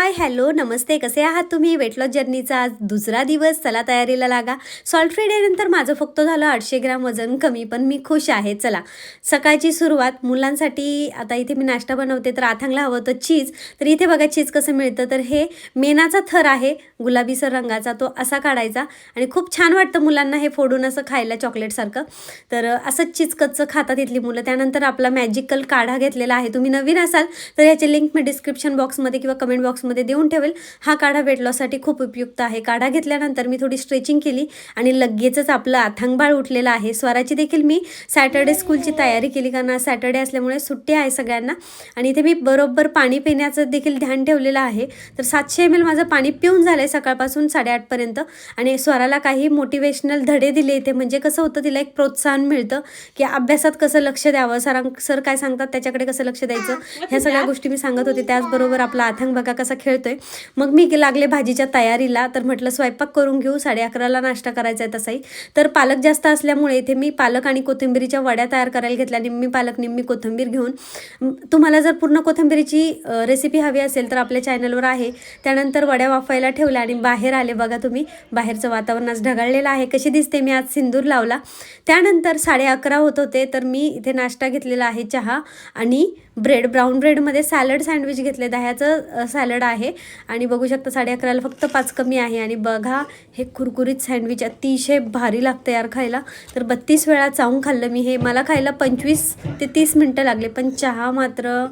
Hi hello नमस्ते, कसे आहात तुम्ही? वेट लॉस जर्नीचा आज दुसरा दिवस, चला तयारीला लागा. सॉल्ट फ्री डे नंतर माझं फक्त झालं 800 ग्रॅम वजन कमी, पण मी खुश आहे. चला सकाळची सुरुवात मुलांसाठी. आता इथे मी नाश्ता बनवते, तर आथांगला हवं होतं चीज. तर इथे बघा चीज कसं मिळतं. तर हे मेणाचा थर आहे गुलाबीसर रंगाचा, तो असा काढायचा आणि खूप छान वाटतं मुलांना हे फोडून असं खायला चॉकलेटसारखं. तर असंच चीज कच्चं खातात इथली मुलं. त्यानंतर आपला मॅजिकल काढा घेतलेला आहे. तुम्ही नवीन असाल तर याची लिंक मी डिस्क्रिप्शन बॉक्समध्ये किंवा कमेंट बॉक्समध्ये देऊन ठेवेल. हा काढा वेट लॉससाठी खूप उपयुक्त आहे. काढा घेतल्यानंतर मी थोडी स्ट्रेचिंग केली आणि लगेचच आपलं अथांगबाळ उठलेलं आहे. स्वराची देखील मी सॅटर्डे स्कूलची तयारी केली, कारण आज सॅटर्डे असल्यामुळे सुट्टी आहे सगळ्यांना. आणि इथे मी बरोबर पाणी पिण्याचं देखील ध्यान ठेवलेलं आहे. तर 700 ml माझं पाणी पिऊन झालं आहे सकाळपासून 8:30 पर्यंत. आणि स्वराला काही मोटिवेशनल धडे दिले इथे, म्हणजे कसं होतं तिला एक प्रोत्साहन मिळतं की अभ्यासात कसं लक्ष द्यावं, सर काय सांगतात त्याच्याकडे कसं लक्ष द्यायचं, ह्या सगळ्या गोष्टी मी सांगत होते. त्याचबरोबर आपला अथांग बघा कसा खेळतोय. मग मी लागले भाजीच्या तयारीला. तर म्हटलं स्वयंपाक करून घेऊ, 11:30ला नाश्ता करायचा आहे तसाही. तर पालक जास्त असल्यामुळे इथे मी पालक आणि कोथिंबीरीच्या वड्या तयार करायला घेतल्या. निम्मी पालक निम्मी कोथिंबीर घेऊन. तुम्हाला जर पूर्ण कोथिंबीरीची रेसिपी हवी असेल तर आपल्या चॅनलवर आहे. त्यानंतर वड्या वाफायला ठेवल्या आणि बाहेर आले. बघा तुम्ही बाहेरचं वातावरण आज ढगाळलेलं आहे. कशी दिसते मी आज सिंदूर लावला. त्यानंतर 11:30 होत होते. तर मी इथे नाश्ता घेतलेला आहे, चहा आणि ब्रेड. ब्राऊन ब्रेडमध्ये सॅलड सँडविच घेतले, दह्याचं सॅलड आहे. आणि बघू शकता 11:30ला फक्त 5 कमी आहे. आणि बघा हे कुरकुरीत सँडविच अतिशय भारी लागतं यार खायला. तर 32 वेळा चावून खाल्लं मी हे. मला खायला 25 ते 30 मिनटं लागले, पण चहा मात्र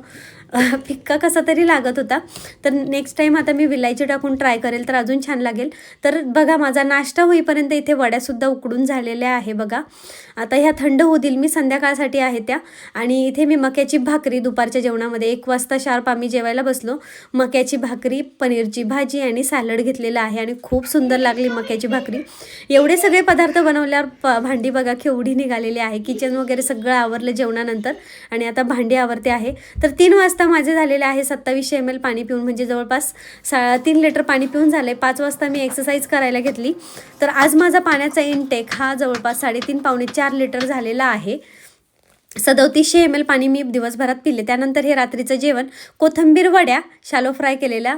फिक्का कसा तरी लागत होता. तर नेक्स्ट टाईम आता मी विलायची टाकून ट्राय करेल, तर अजून छान लागेल. तर बघा माझा नाश्ता होईपर्यंत इथे वड्यासुद्धा उकडून झालेल्या आहे. बघा आता ह्या थंड होऊ देईल, मी संध्याकाळसाठी आहे त्या. आणि इथे मी मक्याची भाकरी दुपारच्या जेवणामध्ये 1 वाजता शार्प आम्ही जेवायला बसलो. मक्याची भाकरी, पनीरची भाजी आणि सॅलड घेतलेलं आहे आणि खूप सुंदर लागली मक्याची भाकरी. एवढे सगळे पदार्थ बनवल्यावर भांडी बघा केवढी निघालेली आहे. किचन वगैरे सगळं आवरलं जेवणानंतर आणि आता भांडी आवरते आहे. तर 3 वाजता माझे झालेले आहे 2700 ml पाणी पिऊन, म्हणजे जवळपास 3 लिटर पाणी पिऊन झाले. 5 वाजता मी एक्सरसाइज करायला घेतली. तर आज माझा पाण्याचा इनटेक हा जवळपास 3.5 पावणे 4 लिटर झालेला आहे. 3700 ml पाणी मी दिवसभरात पिले. त्यानंतर हे रात्रीचं जेवण, कोथिंबीर वड्या, शालो फ्राय केलेल्या,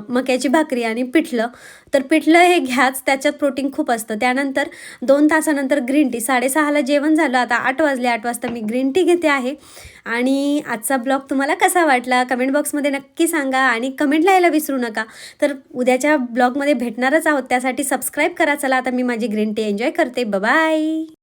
मक्याची भाकरी आणि पिठलं. तर पिठलं हे घ्याच, त्याच्यात प्रोटीन खूप असतं. त्यानंतर 2 तासानंतर ग्रीन टी. 6:30ला जेवण झालं, आता 8 वाजले. 8 वाजता मी ग्रीन टी घेते आहे. आणि आजचा ब्लॉग तुम्हाला कसा वाटला कमेंट बॉक्समध्ये नक्की सांगा आणि कमेंट लिहायला विसरू नका. तर उद्याच्या ब्लॉगमध्ये भेटणारच आहोत, त्यासाठी सबस्क्राईब करा. चला आता मी माझी ग्रीन टी एन्जॉय करते. बाय.